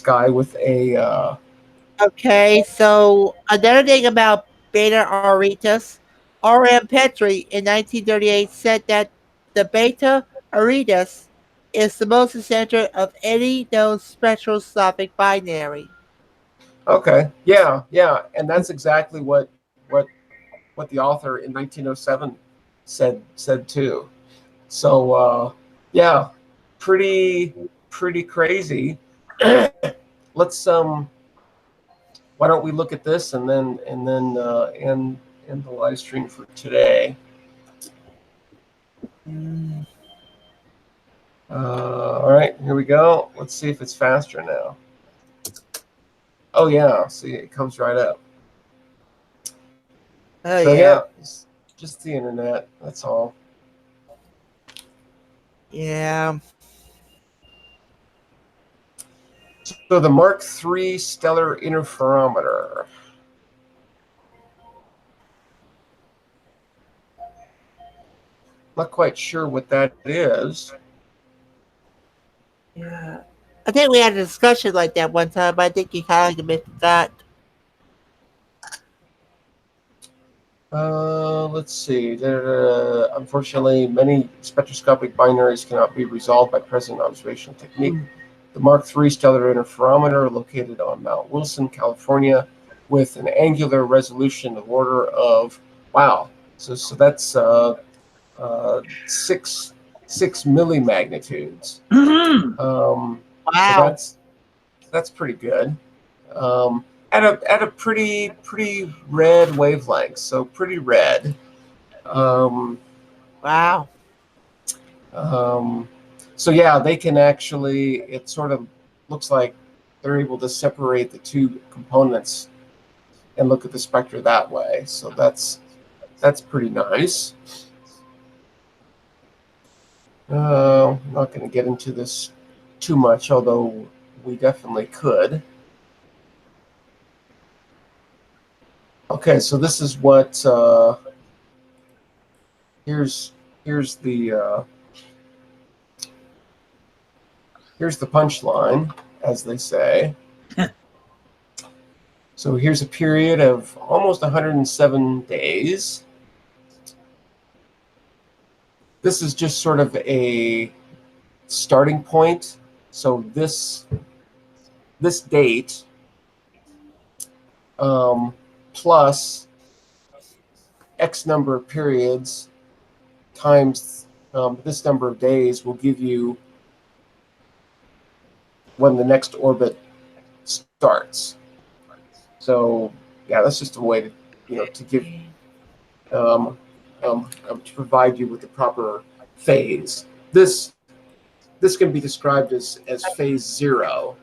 guy with a. Okay, so another thing about Beta Auritus, R.M. Petrie in 1938 said that the Beta Auritus is the most eccentric of any known spectroscopic binary. Okay. Yeah, yeah, and that's exactly what the author in 1907 said too. So yeah, pretty pretty crazy. Let's why don't we look at this and then end the live stream for today. All right, here we go. Let's see if it's faster now. Oh yeah, see it comes right up. Oh So yeah, yeah, it's just the internet. That's all. yeah. So the Mark III stellar interferometer. Not quite sure what that is. Yeah. I think we had a discussion like that one time, but I think you kind of missed that. Let's see. Unfortunately, many spectroscopic binaries cannot be resolved by present observational technique. The Mark III stellar interferometer, located on Mount Wilson, California, with an angular resolution of order of wow. So that's six millimagnitudes. So Wow. that's pretty good. At a pretty red wavelength, so pretty red. Um, Wow. um, so yeah, they can actually. It sort of looks like they're able to separate the two components and look at the spectra that way. So that's pretty nice. I'm not going to get into this too much, although we definitely could. Okay, so this is what here's the here's the punchline, as they say. So here's a period of almost 107 days. This is just sort of a starting point. So this date plus X number of periods times this number of days will give you when the next orbit starts. So yeah, that's just a way to give to provide you with the proper phase. This can be described as phase 0,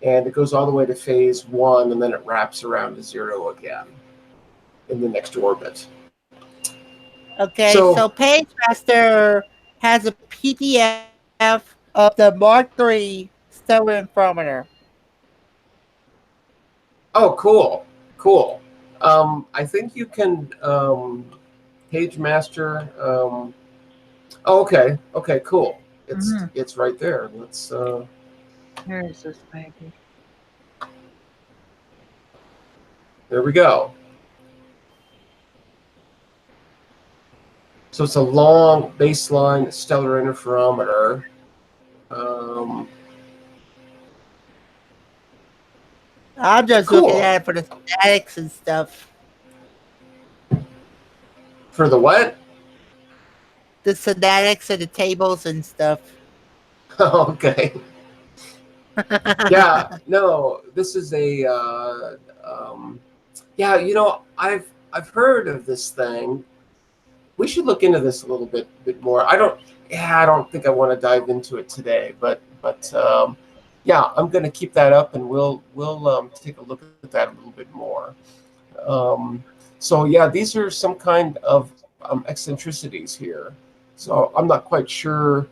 and it goes all the way to phase 1, and then it wraps around to 0 again in the next orbit. Okay, so PageMaster has a PDF of the Mark III stellar interferometer. Oh, cool. I think you can PageMaster. Oh, okay, cool. It's right there. Let's. Here is this baby. There we go. So it's a long baseline stellar interferometer. I'm just Cool. looking at it for the statics and stuff. For the what? The statics and the tables and stuff. Okay. Yeah, no, this is a yeah, I've heard of this thing. We should look into this a little bit more. I don't think I want to dive into it today, but yeah, I'm going to keep that up, and we'll take a look at that a little bit more. So yeah, these are some kind of eccentricities here. So I'm not quite sure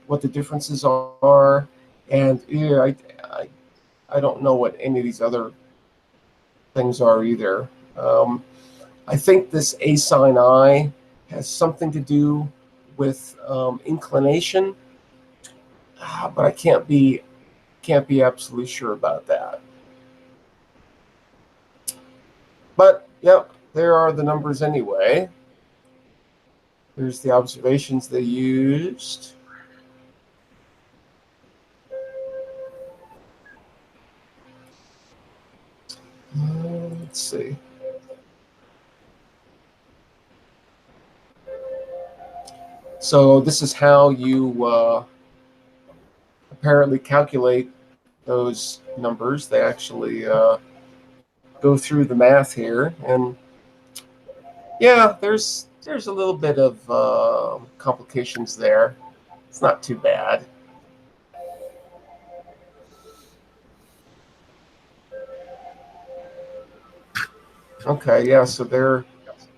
what the differences are, and yeah, I don't know what any of these other things are either. I think this A sin I has something to do with inclination, but I can't be absolutely sure about that. But yep, there are the numbers anyway. There's the observations they used. Let's see. So this is how you apparently calculate those numbers. They actually go through the math here, and yeah, there's a little bit of complications there. It's not too bad. Okay, yeah, so they're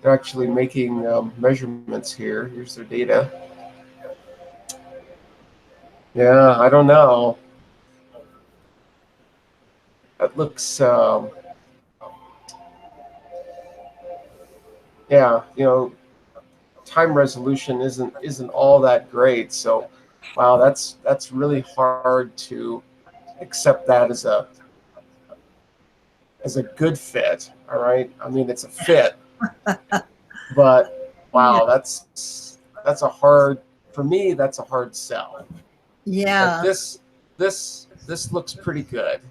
actually making measurements here. Here's their data. Yeah, I don't know. That looks, yeah, time resolution isn't all that great. So, wow, that's really hard to accept that as a good fit. All right, I mean it's a fit, but Yeah. wow, that's a hard for me. That's a hard sell. Like Yeah. this looks pretty good,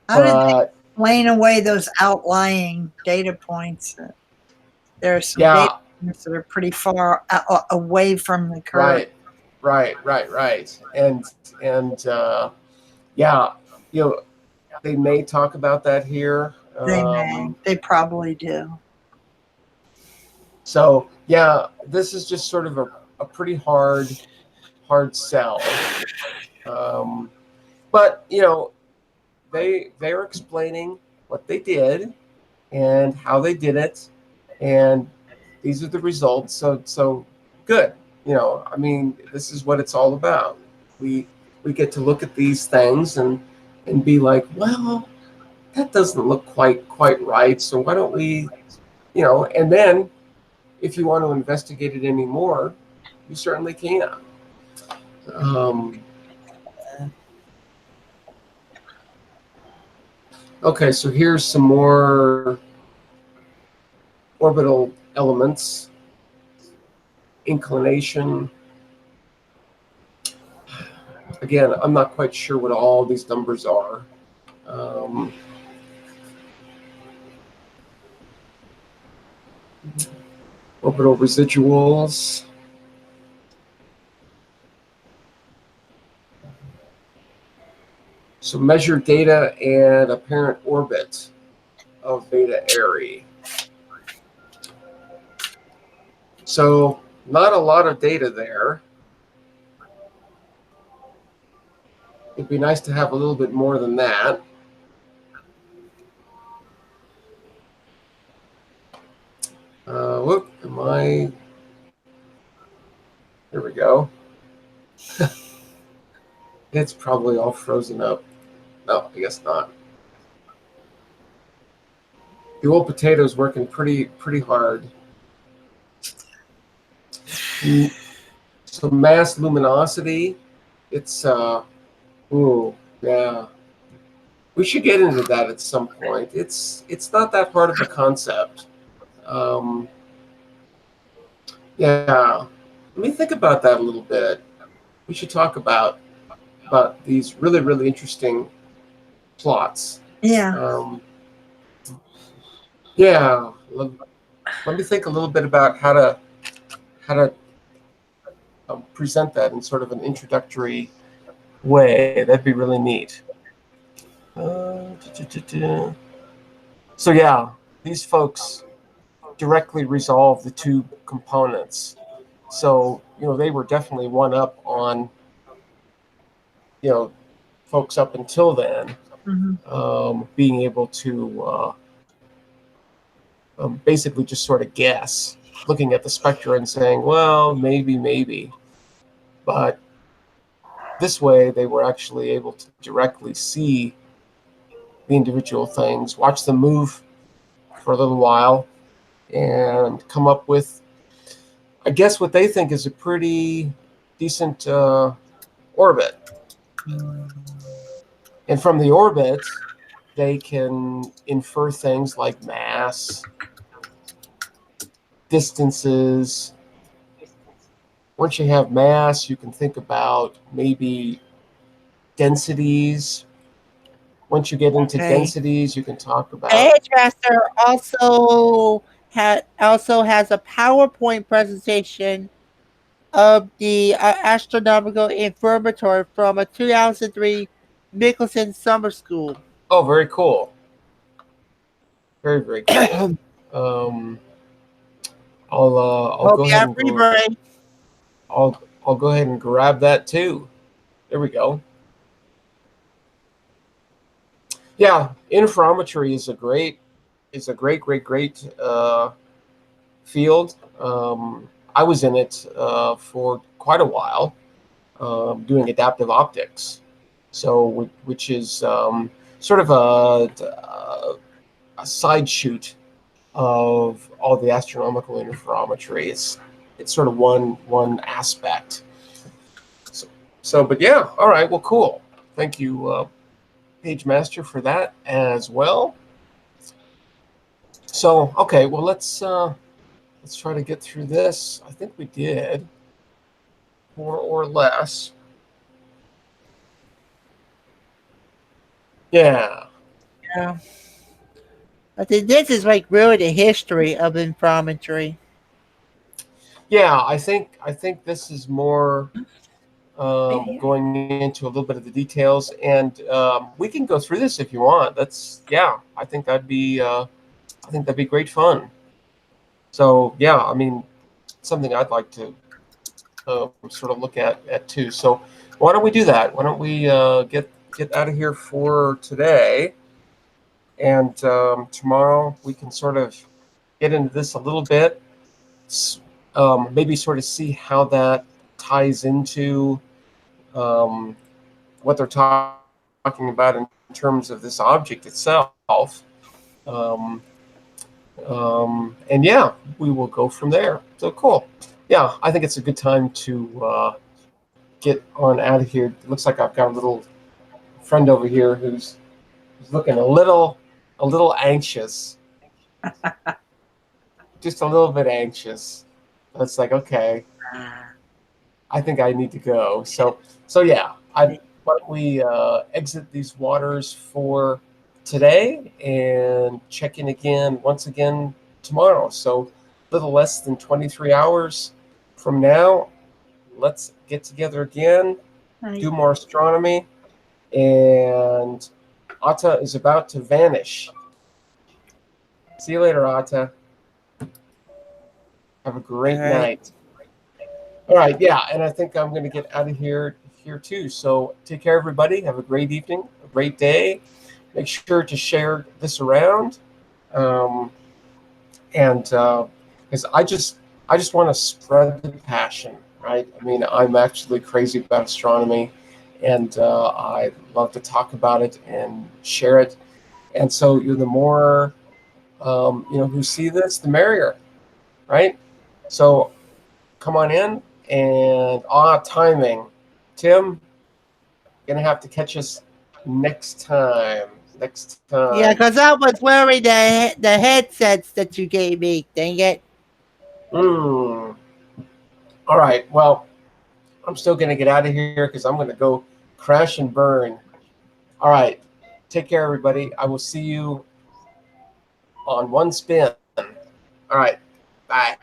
How did they but explain away those outlying data points? There are some data yeah, points that are pretty far away from the curve. right, and yeah, they may talk about that here. They may. They probably do. So yeah, this is just sort of a pretty hard sell. But they're explaining what they did and how they did it, and these are the results. So good. I mean, this is what it's all about. We get to look at these things and be like, well, that doesn't look quite right. So why don't we, and then if you want to investigate it anymore, you certainly can. Okay, so here's some more orbital elements. Inclination. Again, I'm not quite sure what all these numbers are. Orbital residuals. So measure data and apparent orbit of Beta Ari. So not a lot of data there. It'd be nice to have a little bit more than that. Whoop, am I? There we go. It's probably all frozen up. No, I guess not. The old potato's working pretty hard. So mass luminosity, it's ooh, yeah. We should get into that at some point. It's not that hard of a concept. Yeah. Let me think about that a little bit. We should talk about these really interesting plots. Yeah. Yeah. Let me think a little bit about how to present that in sort of an introductory way. That'd be really neat. So yeah, these folks directly resolve the two components. So they were definitely one up on folks up until then, being able to basically just sort of guess, looking at the spectra and saying, well, maybe. But this way, they were actually able to directly see the individual things, watch them move for a little while, and come up with, I guess, what they think is a pretty decent orbit. And from the orbit, they can infer things like mass, distances. Once you have mass, you can think about maybe densities, once you get into Okay. densities, you can talk about. Page Master also has a PowerPoint presentation of the astronomical informatory from a 2003 Nicholson Summer School. Oh, very cool. Very, very cool. Um, I'll Hope go you ahead have and free brain. I'll go ahead and grab that too. There we go. Yeah, interferometry is a great field. I was in it for quite a while, doing adaptive optics. So, which is sort of a side shoot of all the astronomical interferometry. It's sort of one aspect. But yeah, all right, well, cool. Thank you, Page Master, for that as well. So okay, well, let's try to get through this. I think we did more or less. Yeah, Yeah. I think this is like really the history of informatory. yeah. I think this is more Maybe. going into a little bit of the details, and we can go through this if you want. That's yeah. I think that'd be great fun. So yeah, I mean, something I'd like to sort of look at too. So why don't we do that? Why don't we get out of here for today, and tomorrow we can sort of get into this a little bit, maybe sort of see how that ties into um, what they're talking about in terms of this object itself. Um, and yeah, we will go from there. So cool. Yeah, I think it's a good time to get on out of here. It looks like I've got a little friend over here who's looking a little anxious, just a little bit anxious. It's like, okay, I think I need to go. So yeah, why don't we exit these waters for today and check in again once again tomorrow. So a little less than 23 hours from now, let's get together again, do more astronomy, and Atta is about to vanish. See you later, Atta. Have a All great right. night. All right, yeah, and I think I'm going to get out of here too. So take care, everybody. Have a great evening, a great day. Make sure to share this around, um, and because I just want to spread the passion, right? I mean, I'm actually crazy about astronomy, and I love to talk about it and share it. And so, the more who see this, the merrier, right? So come on in, and timing, Tim, gonna have to catch us next time. Next Yeah, time. because I was wearing the headsets that you gave me. Dang it. Hmm. All right. Well, I'm still gonna get out of here because I'm gonna go crash and burn. All right. Take care, everybody. I will see you on one spin. All right. Bye.